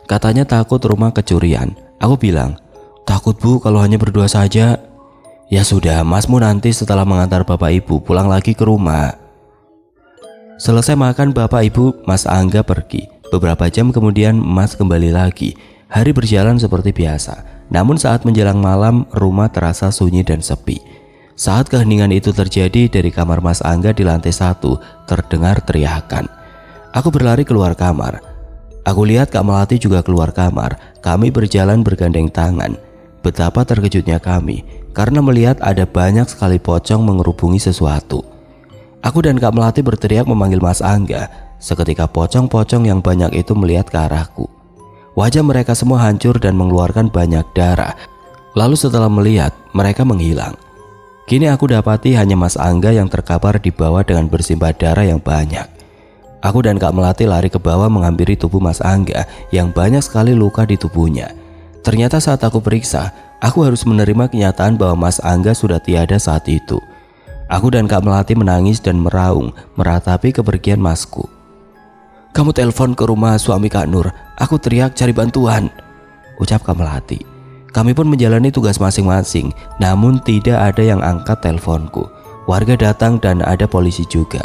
S1: Katanya takut rumah kecurian. Aku bilang, takut bu kalau hanya berdua saja. Ya sudah, masmu nanti setelah mengantar bapak ibu pulang lagi ke rumah. Selesai makan bapak ibu, Mas Angga pergi. Beberapa jam kemudian Mas kembali lagi. Hari berjalan seperti biasa. Namun saat menjelang malam, rumah terasa sunyi dan sepi. Saat keheningan itu terjadi, dari kamar Mas Angga di lantai 1 terdengar teriakan. Aku berlari keluar kamar. Aku lihat Kak Melati juga keluar kamar. Kami berjalan bergandeng tangan. Betapa terkejutnya kami karena melihat ada banyak sekali pocong mengerubungi sesuatu. Aku dan Kak Melati berteriak memanggil Mas Angga. Seketika pocong-pocong yang banyak itu melihat ke arahku. Wajah mereka semua hancur dan mengeluarkan banyak darah. Lalu setelah melihat, mereka menghilang. Kini aku dapati hanya Mas Angga yang terkapar di bawah dengan bersimbah darah yang banyak. Aku dan Kak Melati lari ke bawah menghampiri tubuh Mas Angga yang banyak sekali luka di tubuhnya. Ternyata saat aku periksa, aku harus menerima kenyataan bahwa Mas Angga sudah tiada saat itu. Aku dan Kak Melati menangis dan meraung meratapi kepergian Masku. "Kamu telepon ke rumah suami Kak Nur, aku teriak cari bantuan," ucap Kak Melati. Kami pun menjalani tugas masing-masing, namun tidak ada yang angkat teleponku. Warga datang dan ada polisi juga.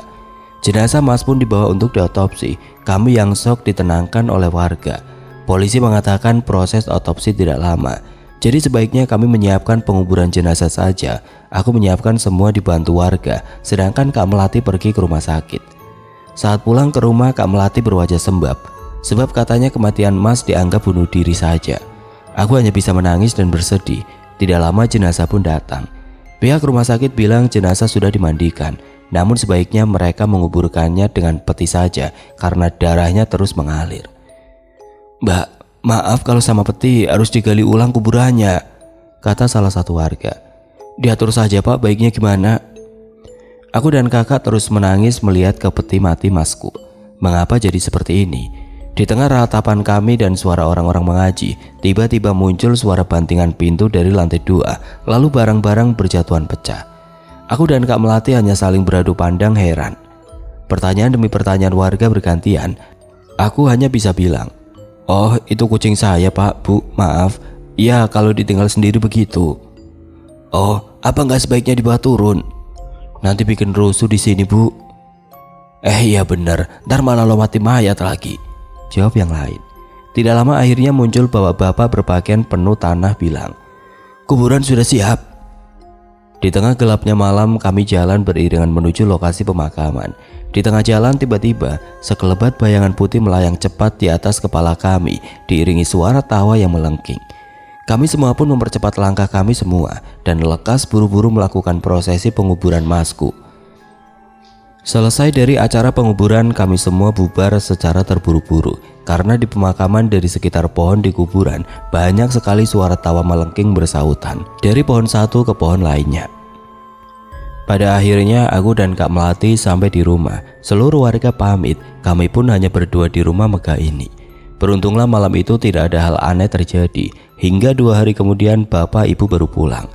S1: Jenazah Mas pun dibawa untuk diotopsi. Kami yang shock ditenangkan oleh warga. Polisi mengatakan proses otopsi tidak lama. Jadi sebaiknya kami menyiapkan penguburan jenazah saja. Aku menyiapkan semua dibantu warga, sedangkan Kak Melati pergi ke rumah sakit. Saat pulang ke rumah, Kak Melati berwajah sembab. Sebab katanya kematian Mas dianggap bunuh diri saja. Aku hanya bisa menangis dan bersedih. Tidak lama jenazah pun datang. Pihak rumah sakit bilang jenazah sudah dimandikan, namun sebaiknya mereka menguburkannya dengan peti saja karena darahnya terus mengalir. "Mbak, maaf kalau sama peti harus digali ulang kuburannya," kata salah satu warga. "Diatur saja Pak, baiknya gimana?" Aku dan kakak terus menangis melihat ke peti mati Masku. Mengapa jadi seperti ini? Di tengah ratapan kami dan suara orang-orang mengaji, tiba-tiba muncul suara bantingan pintu dari lantai 2, lalu barang-barang berjatuhan pecah. Aku dan Kak Melati hanya saling beradu pandang heran. Pertanyaan demi pertanyaan warga bergantian. Aku hanya bisa bilang, "Oh, itu kucing saya Pak, Bu, maaf. Iya, kalau ditinggal sendiri begitu." "Oh, apa nggak sebaiknya dibawa turun? Nanti bikin rusuh di sini Bu." Iya bener, ntar malah lo mati mayat lagi," jawab yang lain. Tidak lama akhirnya muncul bapak-bapak berpakaian penuh tanah bilang, "Kuburan sudah siap." Di tengah gelapnya malam kami jalan beriringan menuju lokasi pemakaman. Di tengah jalan tiba-tiba sekelebat bayangan putih melayang cepat di atas kepala kami, diiringi suara tawa yang melengking. Kami semua pun mempercepat langkah kami semua dan lekas buru-buru melakukan prosesi penguburan Masku. Selesai dari acara penguburan, kami semua bubar secara terburu-buru karena di pemakaman dari sekitar pohon di kuburan banyak sekali suara tawa melengking bersautan dari pohon satu ke pohon lainnya. Pada akhirnya aku dan Kak Melati sampai di rumah. Seluruh warga pamit, kami pun hanya berdua di rumah megah ini. Beruntunglah malam itu tidak ada hal aneh terjadi. Hingga 2 hari kemudian bapak ibu baru pulang.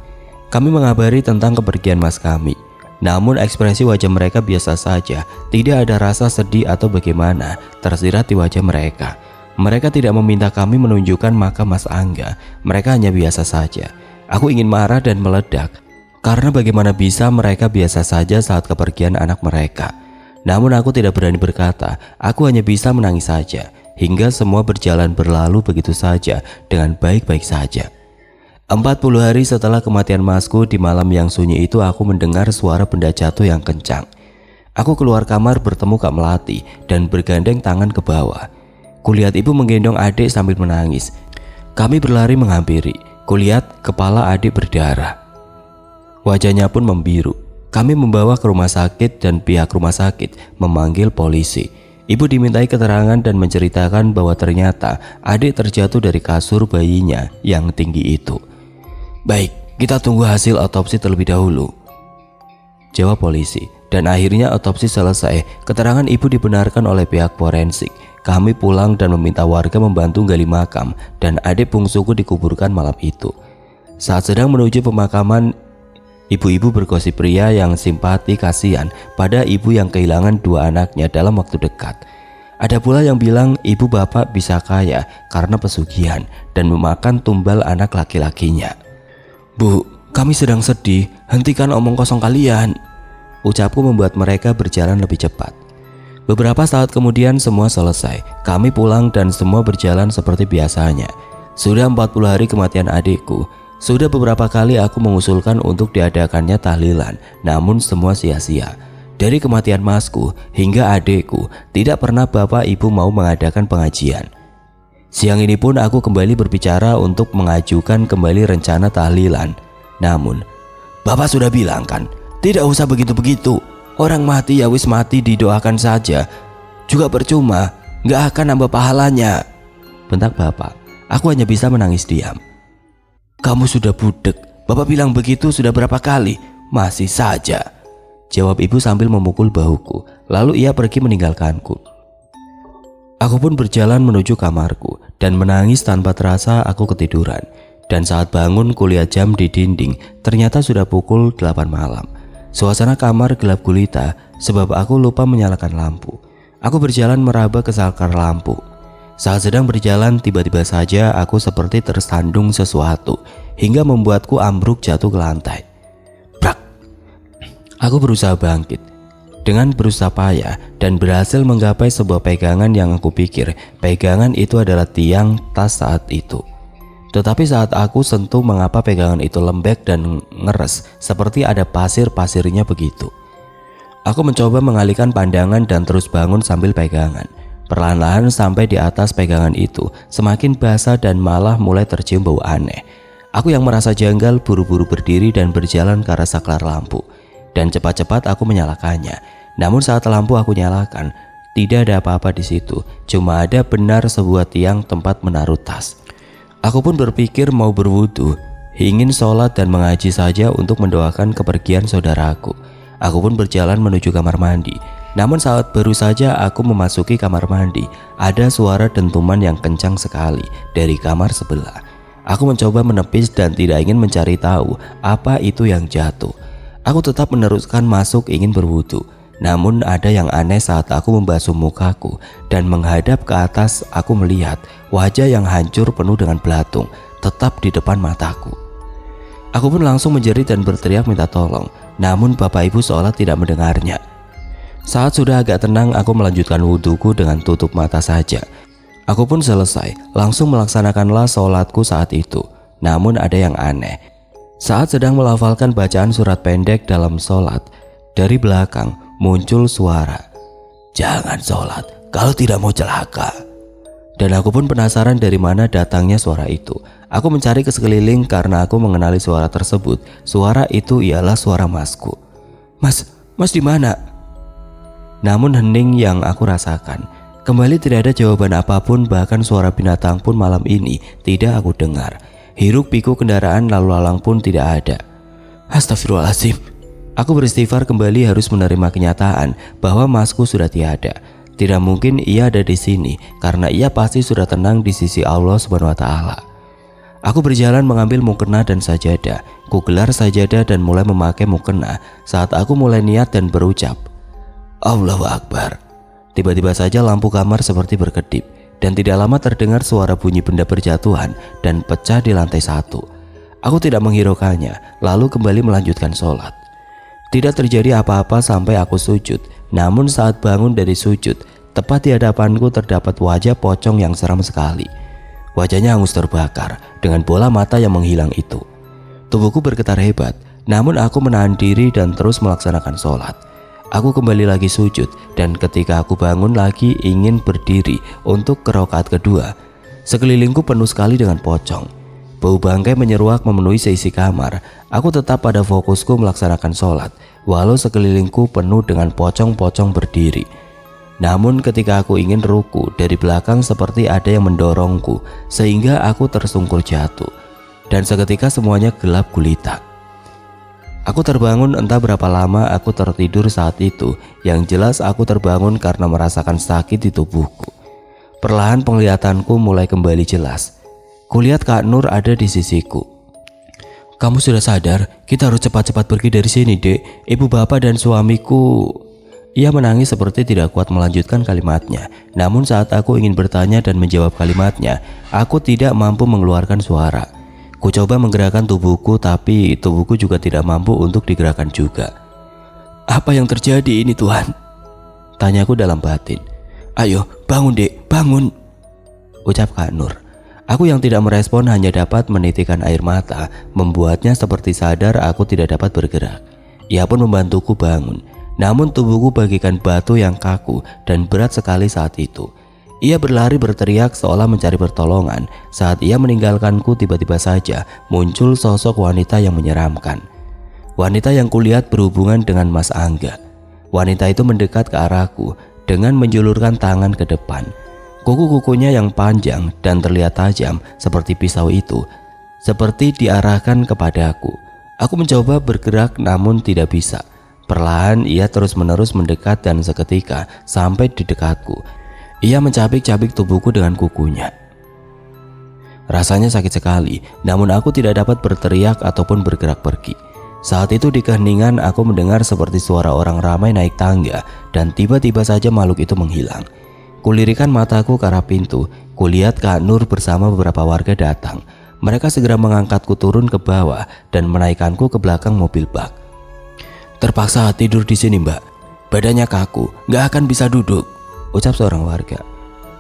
S1: Kami mengabari tentang kepergian Mas kami. Namun ekspresi wajah mereka biasa saja, tidak ada rasa sedih atau bagaimana tersirat di wajah mereka. Mereka tidak meminta kami menunjukkan makam Mas Angga, mereka hanya biasa saja. Aku ingin marah dan meledak, karena bagaimana bisa mereka biasa saja saat kepergian anak mereka. Namun aku tidak berani berkata, aku hanya bisa menangis saja, hingga semua berjalan berlalu begitu saja dengan baik-baik saja. 40 hari setelah kematian Masku, di malam yang sunyi itu aku mendengar suara benda jatuh yang kencang. Aku keluar kamar bertemu Kak Melati dan bergandeng tangan ke bawah. Kulihat ibu menggendong adik sambil menangis. Kami berlari menghampiri. Kulihat kepala adik berdarah. Wajahnya pun membiru. Kami membawa ke rumah sakit dan pihak rumah sakit memanggil polisi. Ibu dimintai keterangan dan menceritakan bahwa ternyata adik terjatuh dari kasur bayinya yang tinggi itu. "Baik, kita tunggu hasil otopsi terlebih dahulu," jawab polisi. Dan akhirnya otopsi selesai. Keterangan ibu dibenarkan oleh pihak forensik. Kami pulang dan meminta warga membantu gali makam dan adik bungsuku dikuburkan malam itu. Saat sedang menuju pemakaman, ibu-ibu bergosip pria yang simpati kasihan pada ibu yang kehilangan 2 anaknya dalam waktu dekat. Ada pula yang bilang ibu bapak bisa kaya karena pesugihan dan memakan tumbal anak laki-lakinya. "Bu, kami sedang sedih, hentikan omong kosong kalian." Ucapku membuat mereka berjalan lebih cepat. Beberapa saat kemudian semua selesai. Kami pulang dan semua berjalan seperti biasanya. Sudah 40 hari kematian adikku. Sudah beberapa kali aku mengusulkan untuk diadakannya tahlilan, namun semua sia-sia. Dari kematian masku hingga adikku, tidak pernah bapak ibu mau mengadakan pengajian. Siang ini pun aku kembali berbicara untuk mengajukan kembali rencana tahlilan. Namun, bapak sudah bilang kan, tidak usah begitu-begitu. Orang mati ya wis mati, didoakan saja. Juga percuma, gak akan nambah pahalanya, bentak bapak. Aku hanya bisa menangis diam. "Kamu sudah budek, bapak bilang begitu sudah berapa kali, masih saja," jawab ibu sambil memukul bahuku. Lalu ia pergi meninggalkanku. Aku pun berjalan menuju kamarku dan menangis tanpa terasa aku ketiduran. Dan saat bangun kulihat jam di dinding, ternyata sudah pukul 8 malam. Suasana kamar gelap gulita sebab aku lupa menyalakan lampu. Aku berjalan meraba ke saklar lampu. Saat sedang berjalan, tiba-tiba saja aku seperti tersandung sesuatu hingga membuatku ambruk jatuh ke lantai. Brak! Aku berusaha bangkit dengan berusaha payah dan berhasil menggapai sebuah pegangan yang aku pikir pegangan itu adalah tiang tas saat itu. Tetapi saat aku sentuh, mengapa pegangan itu lembek dan ngeres seperti ada pasir-pasirnya begitu. Aku mencoba mengalihkan pandangan dan terus bangun sambil pegangan. Perlahan-lahan sampai di atas pegangan itu semakin basah dan malah mulai tercium bau aneh. Aku yang merasa janggal buru-buru berdiri dan berjalan ke arah saklar lampu. Dan cepat-cepat aku menyalakannya. Namun saat lampu aku nyalakan, tidak ada apa-apa di situ. Cuma ada benar sebuah tiang tempat menaruh tas. Aku pun berpikir mau berwudu, ingin sholat dan mengaji saja untuk mendoakan kepergian saudaraku. Aku pun berjalan menuju kamar mandi. Namun saat baru saja aku memasuki kamar mandi, ada suara dentuman yang kencang sekali dari kamar sebelah. Aku mencoba menepis dan tidak ingin mencari tahu apa itu yang jatuh. Aku tetap meneruskan masuk ingin berwudu. Namun ada yang aneh saat aku membasuh mukaku dan menghadap ke atas, aku melihat wajah yang hancur penuh dengan belatung tetap di depan mataku. Aku pun langsung menjerit dan berteriak minta tolong. Namun bapak ibu seolah tidak mendengarnya. Saat sudah agak tenang, aku melanjutkan wudhuku dengan tutup mata saja. Aku pun selesai, langsung melaksanakanlah sholatku saat itu. Namun ada yang aneh. Saat sedang melafalkan bacaan surat pendek dalam sholat, dari belakang muncul suara, "Jangan sholat kalau tidak mau celaka." Dan aku pun penasaran dari mana datangnya suara itu. Aku mencari ke sekeliling karena aku mengenali suara tersebut. Suara itu ialah suara masku. Mas di mana?" Namun hening yang aku rasakan. Kembali tidak ada jawaban apapun, bahkan suara binatang pun malam ini tidak aku dengar. Hiruk pikuk kendaraan lalu lalang pun tidak ada. Astagfirullahaladzim. Aku beristighfar kembali harus menerima kenyataan bahwa masku sudah tiada. Tidak mungkin ia ada di sini karena ia pasti sudah tenang di sisi Allah Subhanahu wa Ta'ala. Aku berjalan mengambil mukena dan sajadah. Ku gelar sajadah dan mulai memakai mukena saat aku mulai niat dan berucap, Allahu Akbar. Tiba-tiba saja lampu kamar seperti berkedip dan tidak lama terdengar suara bunyi benda berjatuhan dan pecah di lantai 1. Aku tidak menghiraukannya, lalu kembali melanjutkan sholat. Tidak terjadi apa-apa sampai aku sujud. Namun saat bangun dari sujud, tepat di hadapanku terdapat wajah pocong yang seram sekali. Wajahnya hangus terbakar dengan bola mata yang menghilang itu. Tubuhku bergetar hebat, namun aku menahan diri dan terus melaksanakan sholat. Aku kembali lagi sujud dan ketika aku bangun lagi ingin berdiri untuk ke rakaat kedua, sekelilingku penuh sekali dengan pocong. Bau bangkai menyeruak memenuhi seisi kamar. Aku tetap pada fokusku melaksanakan sholat, walau sekelilingku penuh dengan pocong-pocong berdiri. Namun ketika aku ingin ruku, dari belakang seperti ada yang mendorongku sehingga aku tersungkur jatuh. Dan seketika semuanya gelap gulita. Aku terbangun, entah berapa lama aku tertidur saat itu. Yang jelas aku terbangun karena merasakan sakit di tubuhku. Perlahan penglihatanku mulai kembali jelas. Kulihat Kak Nur ada di sisiku. Kamu sudah sadar? Kita harus cepat-cepat pergi dari sini, Dek. Ibu bapak dan suamiku. Ia menangis seperti tidak kuat melanjutkan kalimatnya. Namun saat aku ingin bertanya dan menjawab kalimatnya, aku tidak mampu mengeluarkan suara. Ku coba menggerakkan tubuhku, tapi tubuhku juga tidak mampu untuk digerakkan juga. "Apa yang terjadi ini, Tuhan?" tanyaku dalam batin. "Ayo, bangun dek, bangun," ucap Kak Nur. Aku yang tidak merespon hanya dapat menitikan air mata, membuatnya seperti sadar aku tidak dapat bergerak. Ia pun membantuku bangun. Namun tubuhku bagaikan batu yang kaku dan berat sekali saat itu. Ia berlari berteriak seolah mencari pertolongan. Saat ia meninggalkanku, tiba-tiba saja muncul sosok wanita yang menyeramkan. Wanita yang kulihat berhubungan dengan Mas Angga. Wanita itu mendekat ke arahku dengan menjulurkan tangan ke depan. Kuku-kukunya yang panjang dan terlihat tajam seperti pisau itu seperti diarahkan kepadaku. Aku mencoba bergerak namun tidak bisa. Perlahan ia terus-menerus mendekat dan seketika sampai di dekatku. Ia mencabik-cabik tubuhku dengan kukunya. Rasanya sakit sekali, namun aku tidak dapat berteriak ataupun bergerak pergi. Saat itu di keheningan aku mendengar seperti suara orang ramai naik tangga dan tiba-tiba saja makhluk itu menghilang. Kulirikan mataku ke arah pintu, kulihat Kak Nur bersama beberapa warga datang. Mereka segera mengangkatku turun ke bawah dan menaikkanku ke belakang mobil bak. "Terpaksa tidur di sini, Mbak. Badannya kaku, nggak akan bisa duduk," ucap seorang warga.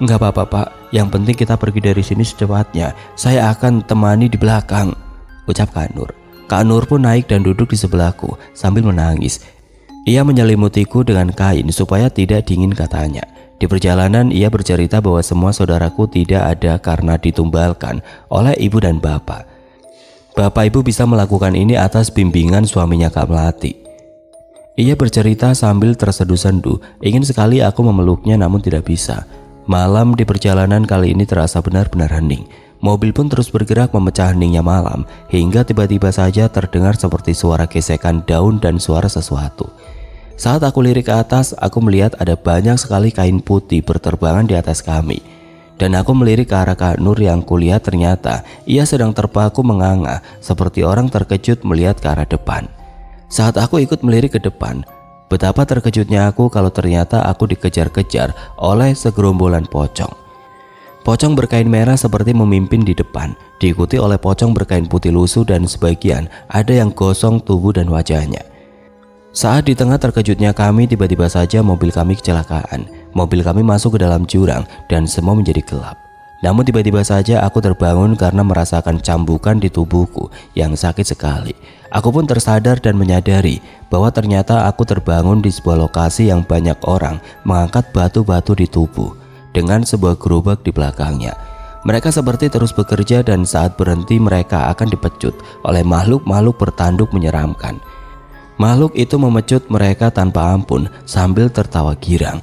S1: "Nggak apa-apa, Pak. Yang penting kita pergi dari sini secepatnya. Saya akan temani di belakang," ucap Kak Nur. Kak Nur pun naik dan duduk di sebelahku sambil menangis. Ia menyelimutiku dengan kain supaya tidak dingin katanya. Di perjalanan ia bercerita bahwa semua saudaraku tidak ada karena ditumbalkan oleh ibu dan bapak. Bapak ibu bisa melakukan ini atas bimbingan suaminya Kak Melati. Ia bercerita sambil terseduh-senduh, ingin sekali aku memeluknya namun tidak bisa. Malam di perjalanan kali ini terasa benar-benar hening. Mobil pun terus bergerak memecah heningnya malam, hingga tiba-tiba saja terdengar seperti suara gesekan daun dan suara sesuatu. Saat aku lirik ke atas, aku melihat ada banyak sekali kain putih berterbangan di atas kami. Dan aku melirik ke arah Kak Nur yang kulihat ternyata ia sedang terpaku menganga seperti orang terkejut melihat ke arah depan. Saat aku ikut melirik ke depan, betapa terkejutnya aku kalau ternyata aku dikejar-kejar oleh segerombolan pocong. Pocong berkain merah seperti memimpin di depan, diikuti oleh pocong berkain putih lusuh dan sebagian ada yang gosong tubuh dan wajahnya. Saat di tengah terkejutnya kami, tiba-tiba saja mobil kami kecelakaan. Mobil kami masuk ke dalam jurang dan semua menjadi gelap. Namun tiba-tiba saja aku terbangun karena merasakan cambukan di tubuhku yang sakit sekali. Aku pun tersadar dan menyadari bahwa ternyata aku terbangun di sebuah lokasi yang banyak orang mengangkat batu-batu di tubuh dengan sebuah gerobak di belakangnya. Mereka seperti terus bekerja dan saat berhenti mereka akan dipecut oleh makhluk-makhluk bertanduk menyeramkan. Makhluk itu memecut mereka tanpa ampun sambil tertawa girang.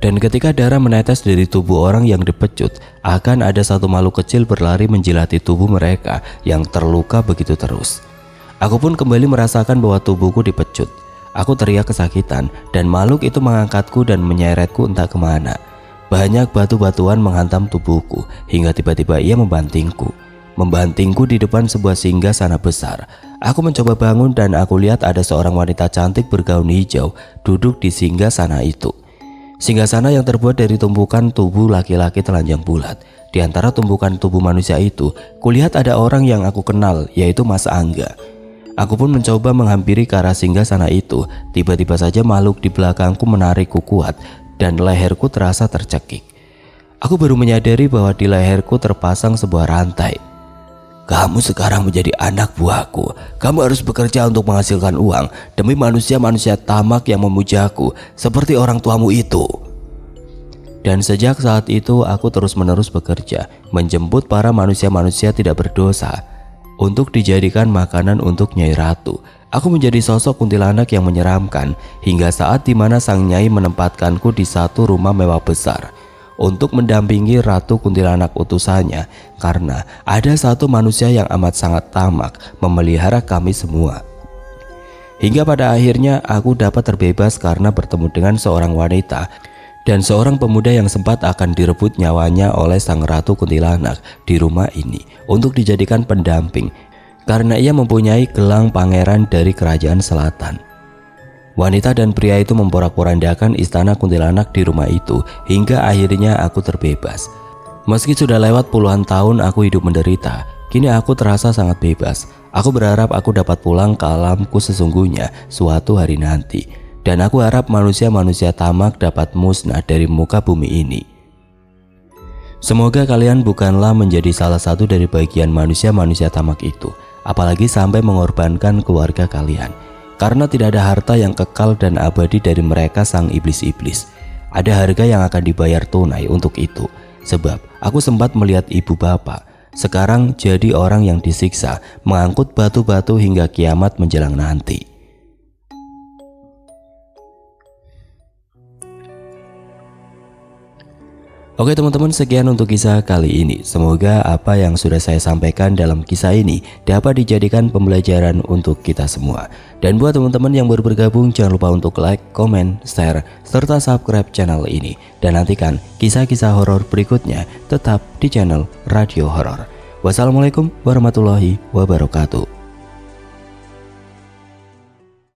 S1: Dan ketika darah menetes dari tubuh orang yang dipecut, akan ada satu makhluk kecil berlari menjilati tubuh mereka yang terluka begitu terus. Aku pun kembali merasakan bahwa tubuhku dipecut. Aku teriak kesakitan dan makhluk itu mengangkatku dan menyeretku entah kemana. Banyak batu-batuan menghantam tubuhku hingga tiba-tiba ia membantingku di depan sebuah singgasana besar. Aku mencoba bangun dan aku lihat ada seorang wanita cantik bergaun hijau duduk di singgasana itu. Singgasana yang terbuat dari tumpukan tubuh laki-laki telanjang bulat. Di antara tumpukan tubuh manusia itu, kulihat ada orang yang aku kenal, yaitu Mas Angga. Aku pun mencoba menghampiri ke arah singgasana itu. Tiba-tiba saja makhluk di belakangku menarikku kuat dan leherku terasa tercekik. Aku baru menyadari bahwa di leherku terpasang sebuah rantai. "Kamu sekarang menjadi anak buahku. Kamu harus bekerja untuk menghasilkan uang demi manusia-manusia tamak yang memujaku seperti orang tuamu itu." Dan sejak saat itu aku terus-menerus bekerja, menjemput para manusia-manusia tidak berdosa untuk dijadikan makanan untuk Nyai Ratu. Aku menjadi sosok kuntilanak yang menyeramkan hingga saat dimana sang Nyai menempatkanku di satu rumah mewah besar untuk mendampingi Ratu Kuntilanak utusannya, karena ada satu manusia yang amat sangat tamak memelihara kami semua. Hingga pada akhirnya aku dapat terbebas karena bertemu dengan seorang wanita dan seorang pemuda yang sempat akan direbut nyawanya oleh sang Ratu Kuntilanak di rumah ini untuk dijadikan pendamping karena ia mempunyai gelang pangeran dari kerajaan selatan. Wanita dan pria itu memporak-porandakan istana kuntilanak di rumah itu hingga akhirnya aku terbebas. Meski sudah lewat puluhan tahun aku hidup menderita, kini aku terasa sangat bebas. Aku berharap aku dapat pulang ke alamku sesungguhnya suatu hari nanti. Dan aku harap manusia-manusia tamak dapat musnah dari muka bumi ini. Semoga kalian bukanlah menjadi salah satu dari bagian manusia-manusia tamak itu, apalagi sampai mengorbankan keluarga kalian. Karena tidak ada harta yang kekal dan abadi dari mereka sang iblis-iblis. Ada harga yang akan dibayar tunai untuk itu. Sebab aku sempat melihat ibu bapak sekarang jadi orang yang disiksa, mengangkut batu-batu hingga kiamat menjelang nanti. Oke teman-teman, sekian untuk kisah kali ini. Semoga apa yang sudah saya sampaikan dalam kisah ini dapat dijadikan pembelajaran untuk kita semua. Dan buat teman-teman yang baru bergabung, jangan lupa untuk like, comment, share, serta subscribe channel ini. Dan nantikan kisah-kisah horor berikutnya tetap di channel Radio Horor. Wassalamualaikum warahmatullahi wabarakatuh.